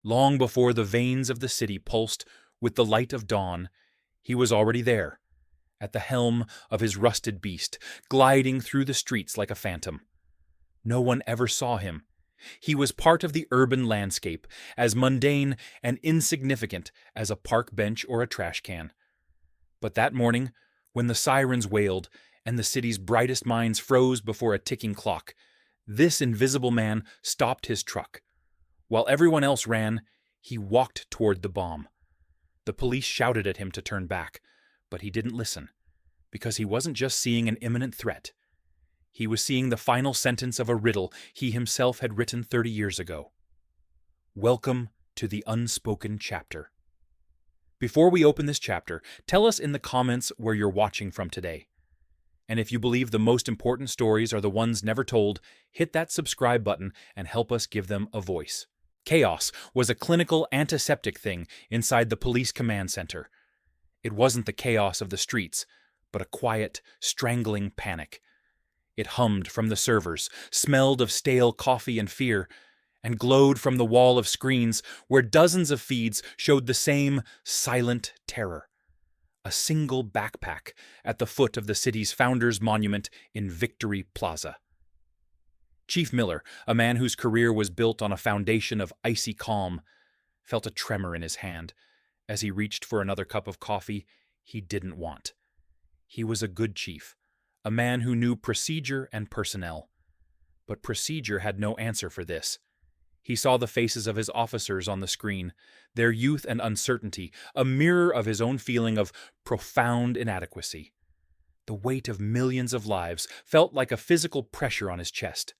Long before the veins of the city pulsed with the light of dawn, he was already there, at the helm of his rusted beast, gliding through the streets like a phantom. No one ever saw him. He was part of the urban landscape, as mundane and insignificant as a park bench or a trash can. But that morning, when the sirens wailed and the city's brightest minds froze before a ticking clock, this invisible man stopped his truck. While everyone else ran, he walked toward the bomb. The police shouted at him to turn back, but he didn't listen, because he wasn't just seeing an imminent threat. He was seeing the final sentence of a riddle he himself had written 30 years ago. Welcome to the unspoken chapter. Before we open this chapter, tell us in the comments where you're watching from today. And if you believe the most important stories are the ones never told, hit that subscribe button and help us give them a voice. Chaos was a clinical antiseptic thing inside the police command center. It wasn't the chaos of the streets, but a quiet, strangling panic. It hummed from the servers, smelled of stale coffee and fear, and glowed from the wall of screens where dozens of feeds showed the same silent terror. A single backpack at the foot of the city's founders' monument in Victory Plaza. Chief Miller, a man whose career was built on a foundation of icy calm, felt a tremor in his hand as he reached for another cup of coffee he didn't want. He was a good chief, a man who knew procedure and personnel. But procedure had no answer for this. He saw the faces of his officers on the screen, their youth and uncertainty, a mirror of his own feeling of profound inadequacy. The weight of millions of lives felt like a physical pressure on his chest.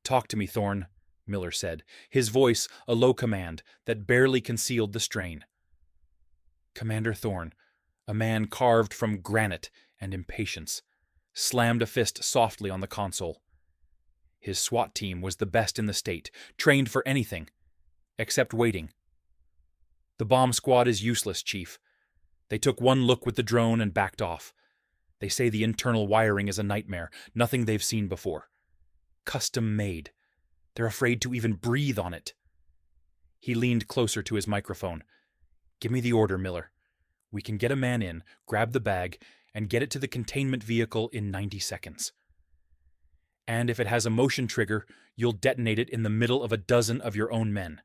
"Talk to me, Thorne," Miller said, his voice a low command that barely concealed the strain. Commander Thorne, a man carved from granite and impatience, slammed a fist softly on the console. His SWAT team was the best in the state, trained for anything, except waiting. "The bomb squad is useless, Chief. They took one look with the drone and backed off. They say the internal wiring is a nightmare, nothing they've seen before. Custom made. They're afraid to even breathe on it." He leaned closer to his microphone. "Give me the order, Miller. We can get a man in, grab the bag, and get it to the containment vehicle in 90 seconds. And if it has a motion trigger, you'll detonate it in the middle of a dozen of your own men."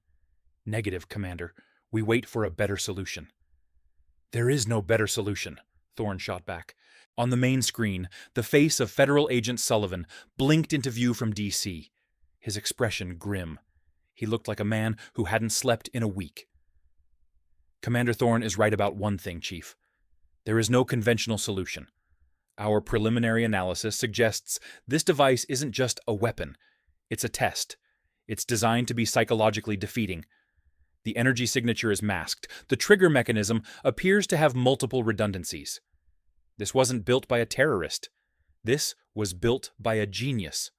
"Negative, Commander. We wait for a better solution." "There is no better solution," Thorne shot back. On the main screen, the face of Federal Agent Sullivan blinked into view from D.C., his expression grim. He looked like a man who hadn't slept in a week. "Commander Thorne is right about one thing, Chief. There is no conventional solution. Our preliminary analysis suggests this device isn't just a weapon. It's a test. It's designed to be psychologically defeating. The energy signature is masked. The trigger mechanism appears to have multiple redundancies. This wasn't built by a terrorist. This was built by a genius."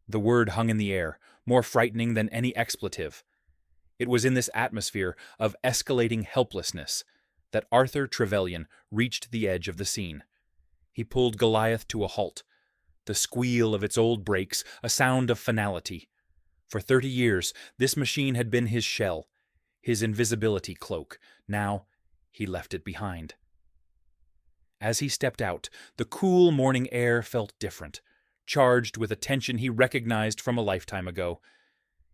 The word hung in the air, more frightening than any expletive. It was in this atmosphere of escalating helplessness that Arthur Trevelyan reached the edge of the scene. He pulled Goliath to a halt, the squeal of its old brakes a sound of finality. For 30 years, this machine had been his shell, his invisibility cloak. Now, he left it behind. As he stepped out, the cool morning air felt different, charged with a tension he recognized from a lifetime ago.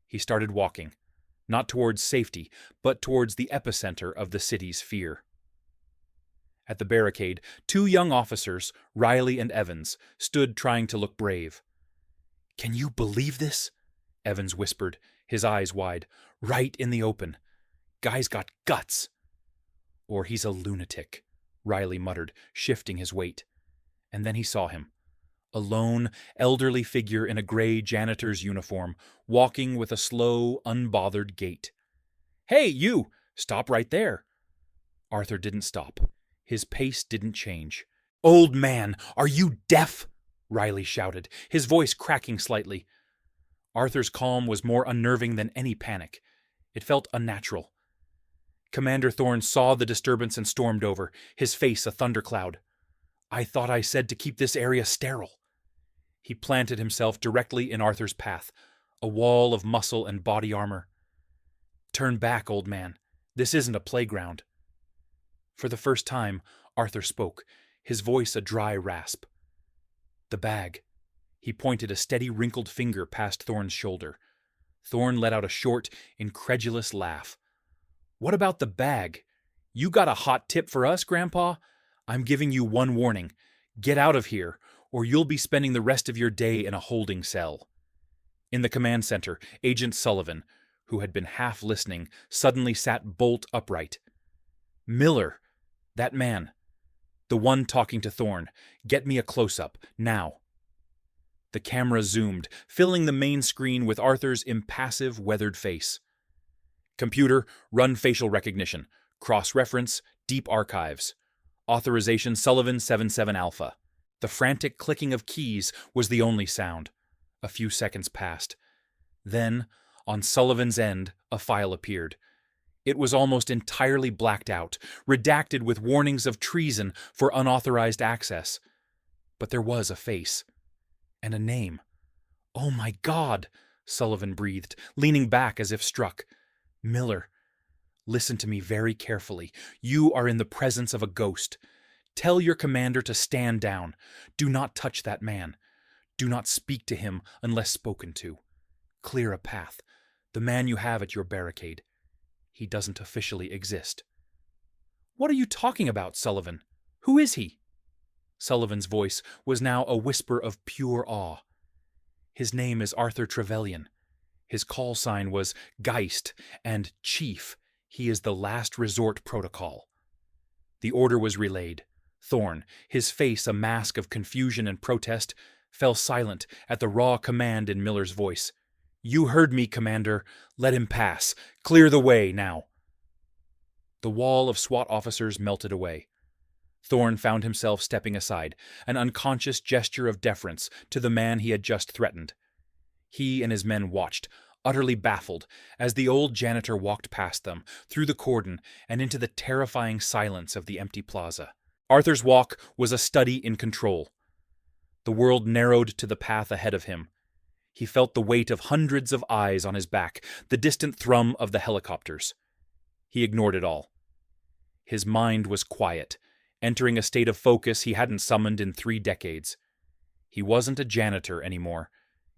He started walking, not towards safety, but towards the epicenter of the city's fear. At the barricade, 2 young officers, Riley and Evans, stood trying to look brave. "Can you believe this?" Evans whispered, his eyes wide. "Right in the open. Guy's got guts." "Or he's a lunatic," Riley muttered, shifting his weight. And then he saw him. A lone, elderly figure in a gray janitor's uniform, walking with a slow, unbothered gait. "Hey, you! Stop right there!" Arthur didn't stop. His pace didn't change. "Old man, are you deaf?" Riley shouted, his voice cracking slightly. Arthur's calm was more unnerving than any panic. It felt unnatural. Commander Thorne saw the disturbance and stormed over, his face a thundercloud. "I thought I said to keep this area sterile." He planted himself directly in Arthur's path, a wall of muscle and body armor. Turn back, old man. This isn't a playground. For the first time, Arthur spoke, his voice a dry rasp. The bag. He pointed a steady, wrinkled finger past Thorn's shoulder. Thorn let out a short, incredulous laugh. What about the bag? You got a hot tip for us, Grandpa? I'm giving you one warning. Get out of here, or you'll be spending the rest of your day in a holding cell. In the command center, Agent Sullivan, who had been half listening, suddenly sat bolt upright. Miller, that man, the one talking to Thorn, get me a close-up, now. The camera zoomed, filling the main screen with Arthur's impassive, weathered face. Computer, run facial recognition. Cross-reference, deep archives. Authorization Sullivan 77 Alpha. The frantic clicking of keys was the only sound. A few seconds passed. Then, on Sullivan's end, a file appeared. It was almost entirely blacked out, redacted with warnings of treason for unauthorized access. But there was a face. And a name. Oh my God, Sullivan breathed, leaning back as if struck. Miller, listen to me very carefully. You are in the presence of a ghost. Tell your commander to stand down. Do not touch that man. Do not speak to him unless spoken to. Clear a path. The man you have at your barricade. He doesn't officially exist. What are you talking about, Sullivan? Who is he? Sullivan's voice was now a whisper of pure awe. His name is Arthur Trevelyan. His call sign was Geist, and Chief, he is the last resort protocol. The order was relayed. Thorn, his face a mask of confusion and protest, fell silent at the raw command in Miller's voice. You heard me, Commander. Let him pass. Clear the way, now. The wall of SWAT officers melted away. Thorn found himself stepping aside, an unconscious gesture of deference to the man he had just threatened. He and his men watched, utterly baffled, as the old janitor walked past them, through the cordon, and into the terrifying silence of the empty plaza. Arthur's walk was a study in control. The world narrowed to the path ahead of him. He felt the weight of hundreds of eyes on his back, the distant thrum of the helicopters. He ignored it all. His mind was quiet, entering a state of focus he hadn't summoned in 3 decades. He wasn't a janitor anymore.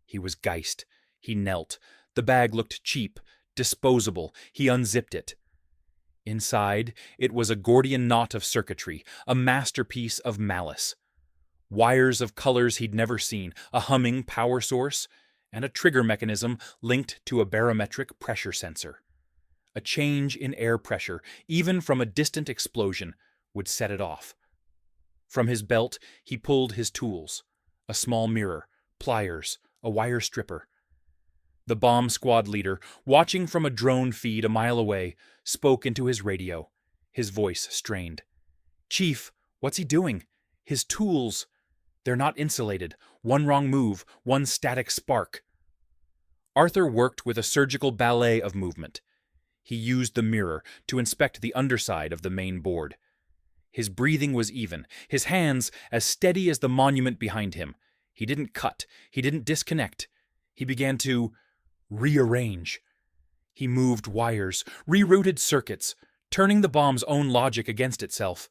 He was Geist. He knelt. The bag looked cheap, disposable. He unzipped it. Inside, it was a Gordian knot of circuitry, a masterpiece of malice. Wires of colors he'd never seen, a humming power source, and a trigger mechanism linked to a barometric pressure sensor. A change in air pressure, even from a distant explosion, would set it off. From his belt, he pulled his tools, a small mirror, pliers, a wire stripper. The bomb squad leader, watching from a drone feed a mile away, spoke into his radio, his voice strained. Chief, what's he doing? His tools. They're not insulated. One wrong move, one static spark. Arthur worked with a surgical ballet of movement. He used the mirror to inspect the underside of the main board. His breathing was even, his hands as steady as the monument behind him. He didn't cut, he didn't disconnect. He began to rearrange. He moved wires, rerouted circuits, turning the bomb's own logic against itself.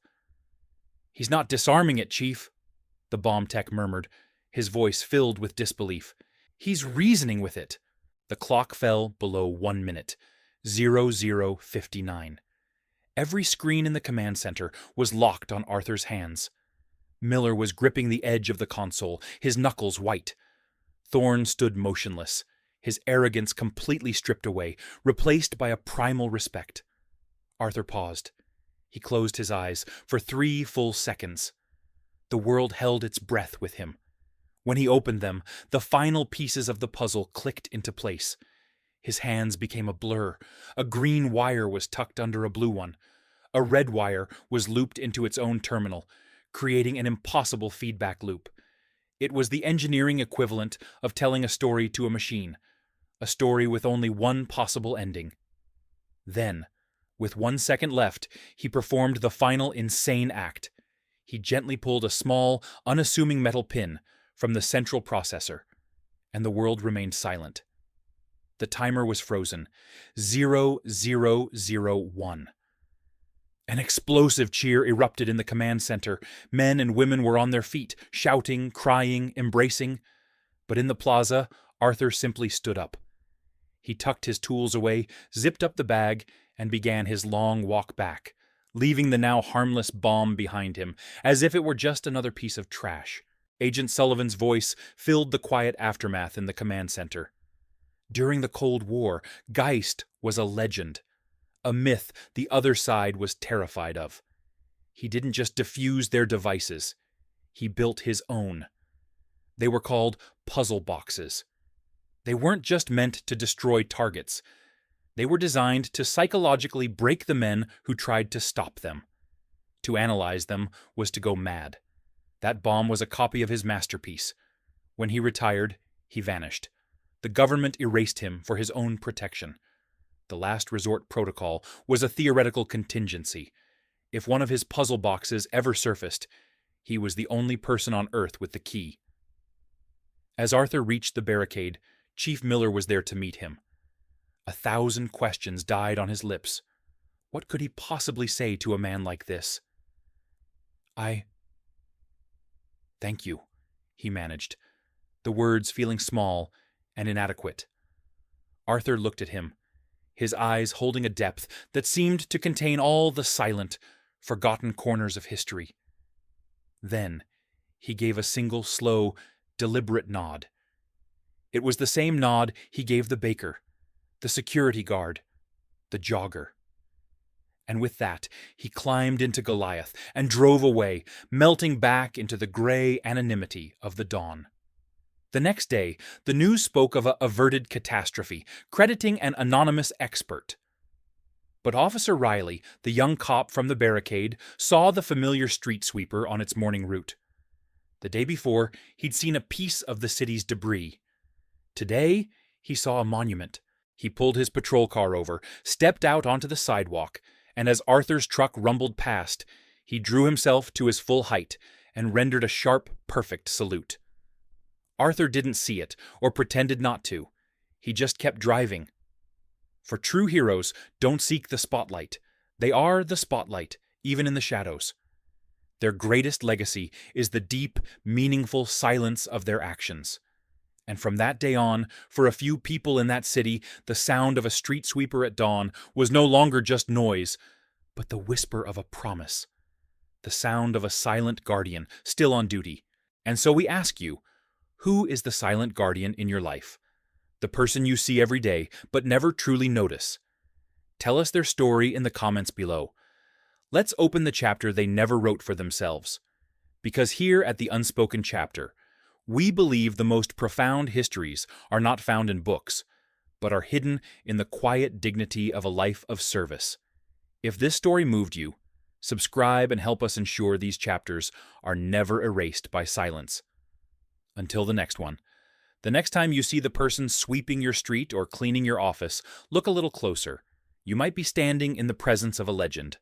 He's not disarming it, Chief, the bomb tech murmured, his voice filled with disbelief. He's reasoning with it. The clock fell below 1 minute, 00:59. Every screen in the command center was locked on Arthur's hands. Miller was gripping the edge of the console, his knuckles white. Thorn stood motionless, his arrogance completely stripped away, replaced by a primal respect. Arthur paused. He closed his eyes for 3 full seconds. The world held its breath with him. When he opened them, the final pieces of the puzzle clicked into place. His hands became a blur. A green wire was tucked under a blue one. A red wire was looped into its own terminal, creating an impossible feedback loop. It was the engineering equivalent of telling a story to a machine, a story with only one possible ending. Then, with 1 second left, he performed the final insane act. He gently pulled a small, unassuming metal pin from the central processor, and the world remained silent. The timer was frozen. 0001. An explosive cheer erupted in the command center. Men and women were on their feet, shouting, crying, embracing. But in the plaza, Arthur simply stood up. He tucked his tools away, zipped up the bag, and began his long walk back, leaving the now harmless bomb behind him, as if it were just another piece of trash. Agent Sullivan's voice filled the quiet aftermath in the command center. During the Cold War, Geist was a legend, a myth the other side was terrified of. He didn't just defuse their devices. He built his own. They were called puzzle boxes. They weren't just meant to destroy targets. They were designed to psychologically break the men who tried to stop them. To analyze them was to go mad. That bomb was a copy of his masterpiece. When he retired, he vanished. The government erased him for his own protection. The last resort protocol was a theoretical contingency. If one of his puzzle boxes ever surfaced, he was the only person on Earth with the key. As Arthur reached the barricade, Chief Miller was there to meet him. 1,000 questions died on his lips. What could he possibly say to a man like this? Thank you, he managed, the words feeling small and inadequate. Arthur looked at him, his eyes holding a depth that seemed to contain all the silent, forgotten corners of history. Then he gave a single, slow, deliberate nod. It was the same nod he gave the baker, the security guard, the jogger. And with that, he climbed into Goliath and drove away, melting back into the gray anonymity of the dawn. The next day, the news spoke of an averted catastrophe, crediting an anonymous expert. But Officer Riley, the young cop from the barricade, saw the familiar street sweeper on its morning route. The day before, he'd seen a piece of the city's debris. Today, he saw a monument. He pulled his patrol car over, stepped out onto the sidewalk, and as Arthur's truck rumbled past, he drew himself to his full height and rendered a sharp, perfect salute. Arthur didn't see it, or pretended not to. He just kept driving. For true heroes don't seek the spotlight. They are the spotlight, even in the shadows. Their greatest legacy is the deep, meaningful silence of their actions. And from that day on, for a few people in that city, the sound of a street sweeper at dawn was no longer just noise, but the whisper of a promise. The sound of a silent guardian, still on duty. And so we ask you, who is the silent guardian in your life? The person you see every day, but never truly notice. Tell us their story in the comments below. Let's open the chapter they never wrote for themselves. Because here at the Unspoken Chapter, we believe the most profound histories are not found in books, but are hidden in the quiet dignity of a life of service. If this story moved you, subscribe and help us ensure these chapters are never erased by silence. Until the next one. The next time you see the person sweeping your street or cleaning your office, look a little closer. You might be standing in the presence of a legend.